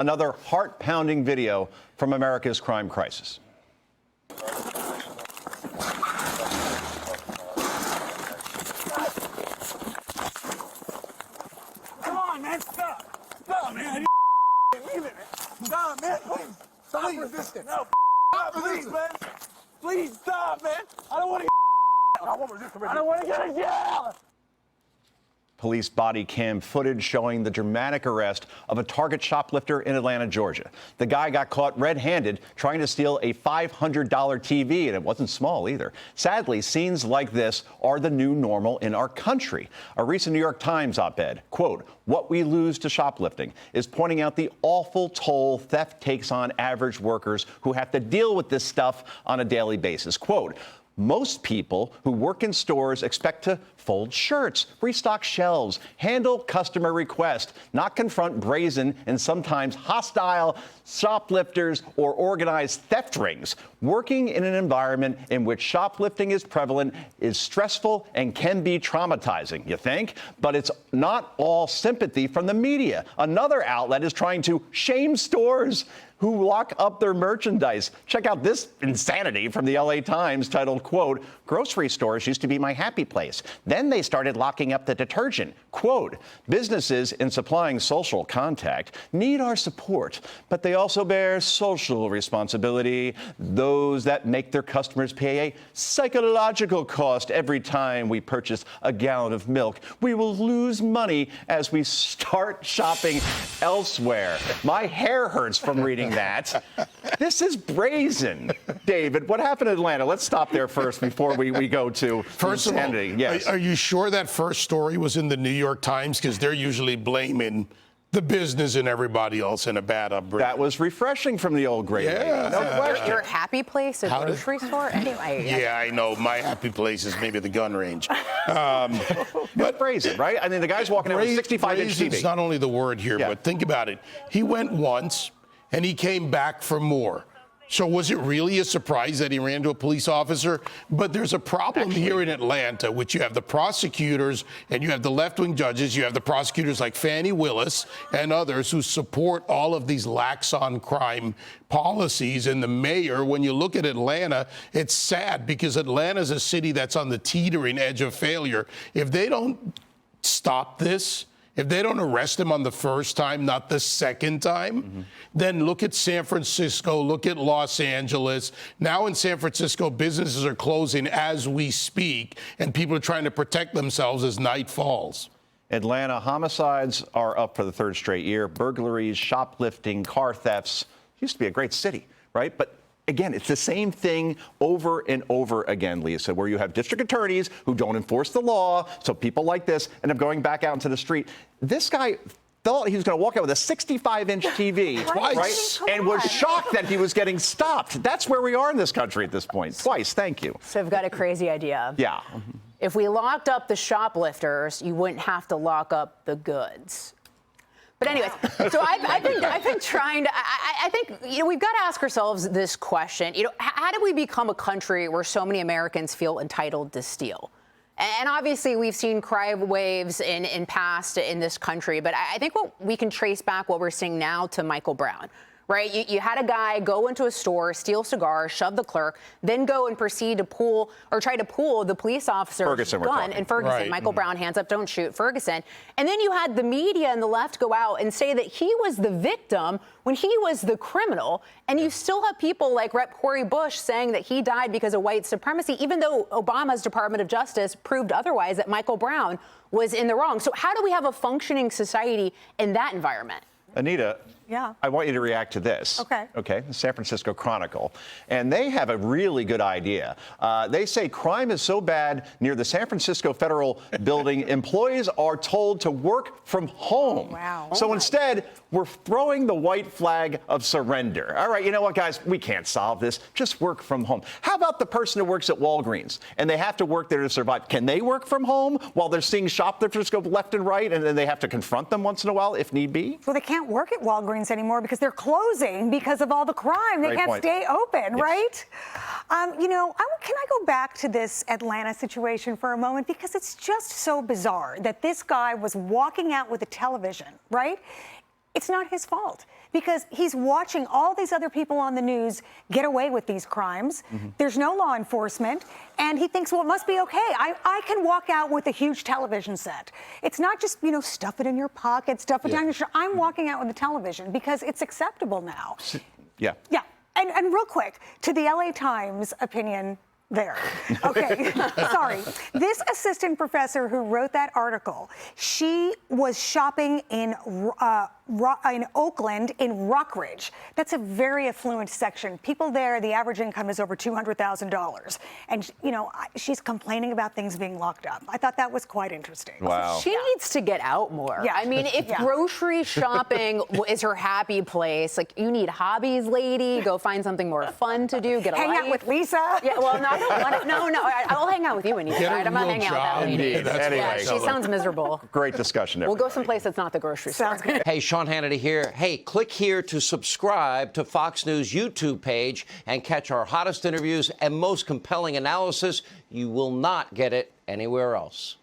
Another heart-pounding video from America's crime crisis. Come on, man, stop. Stop, man. Leave it, man. Stop, man, please. Stop resisting. No, stop, please, man. Please stop, man. I don't want to I don't want to get in jail. Police body cam footage showing the dramatic arrest of a Target shoplifter in Atlanta, Georgia. The guy got caught red-handed trying to steal a $500 TV, and it wasn't small either. Sadly, scenes like this are the new normal in our country. A recent New York Times op-ed, quote, "What we lose to shoplifting," is pointing out the awful toll theft takes on average workers who have to deal with this stuff on a daily basis. Quote, "Most people who work in stores expect to fold shirts, restock shelves, handle customer requests, not confront brazen and sometimes hostile shoplifters or organized theft rings. Working in an environment in which shoplifting is prevalent is stressful and can be traumatizing, you think? But it's not all sympathy from the media. Another outlet is trying to shame stores who lock up their merchandise. Check out this insanity from the LA Times titled, quote, "Grocery stores used to be my happy place. Then they started locking up the detergent." Quote, "Businesses in supplying social contact need our support, but they also bear social responsibility. Those that make their customers pay a psychological cost every time we purchase a gallon of milk. We will lose money as we start shopping elsewhere." My hair hurts from reading that. This is brazen. David, what happened in Atlanta? Let's stop there first before we go to First insanity. of all, yes. Are you sure that first story was in the New York Times? Because they're usually blaming the business and everybody else in a bad upbringing. That was refreshing from the old great lady. Yeah. No question. Your happy place, a grocery store? Anyway. Yeah, I know. My happy place is maybe the gun range. But brazen, right? I mean, the guy's walking out with a 65-inch TV. It's not only the word here, Yeah. but think about it. He went once, and he came back for more. So was it really a surprise that he ran to a police officer? But there's a problem here in Atlanta, which you have the prosecutors and you have the left-wing judges. You have the prosecutors like Fani Willis and others who support all of these lax on crime policies. And the mayor, when you look at Atlanta, it's sad because Atlanta's a city that's on the teetering edge of failure. If they don't stop this, if they don't arrest him on the first time, not the second time, then look at San Francisco, look at Los Angeles. Now in San Francisco, businesses are closing as we speak, and people are trying to protect themselves as night falls. Atlanta homicides are up for the third straight year. Burglaries, shoplifting, car thefts. Used to be a great city, right? But again, it's the same thing over and over again, Lisa, where you have district attorneys who don't enforce the law, so people like this end up going back out into the street. This guy thought he was going to walk out with a 65-inch TV Twice. and was shocked that he was getting stopped. That's where we are in this country at this point. Twice, thank you. So I've got a crazy idea. Yeah. If we locked up the shoplifters, you wouldn't have to lock up the goods. But anyways, so I've been trying to, I think, we've got to ask ourselves this question. How did we become a country where so many Americans feel entitled to steal? And obviously, we've seen crime waves in past in this country, but I think we can trace back what we're seeing now to Michael Brown. Right? You had a guy go into a store, steal cigars, shove the clerk, then go and proceed to try to pull the police officer's gun in Ferguson. Right. Michael Brown, hands up, don't shoot, Ferguson. And then you had the media and the left go out and say that he was the victim when he was the criminal. And you still have people like Rep. Cori Bush saying that he died because of white supremacy, even though Obama's Department of Justice proved otherwise, that Michael Brown was in the wrong. So how do we have a functioning society in that environment? Anita, Yeah. I want you to react to this. Okay. Okay, the San Francisco Chronicle. And they have a really good idea. They say crime is so bad near the San Francisco Federal Building, employees are told to work from home. Oh, wow. So instead, we're throwing the white flag of surrender. All right, you know what, guys? We can't solve this. Just work from home. How about the person who works at Walgreens and they have to work there to survive? Can they work from home while they're seeing shoplifters go left and right and then they have to confront them once in a while if need be? Well, they can't work at Walgreens anymore because they're closing because of all the crime. They can't stay open, right? Can I go back to this Atlanta situation for a moment? Because it's just so bizarre that this guy was walking out with a television, right? It's not his fault. because he's watching all these other people on the news get away with these crimes. There's no law enforcement, and he thinks, well, it must be okay. I can walk out with a huge television set. It's not just, you know, stuff it in your pocket, stuff it down your shirt. I'm walking out with a television because it's acceptable now. Yeah. Yeah. And real quick, to the LA Times opinion there. Okay, sorry. This assistant professor who wrote that article, she was shopping in Oakland, in Rockridge. That's a very affluent section. People there, the average income is over $200,000. And, you know, she's complaining about things being locked up. I thought that was quite interesting. Wow. She needs to get out more. Yeah. I mean, if grocery shopping is her happy place, like, you need hobbies, lady. Go find something more fun to do. Get a Hang life. out with Lisa. Yeah, well, no, I don't want to. No, I'll hang out with you, Anita. Get a Right? I'm not real hanging out job. with that lady. Indeed. That's Anyway. what I She tell them. sounds miserable. Great discussion, We'll everybody. go someplace that's not the grocery store. Sounds good. Hey, Sean Hannity here. Hey, click here to subscribe to Fox News YouTube page and catch our hottest interviews and most compelling analysis. You will not get it anywhere else.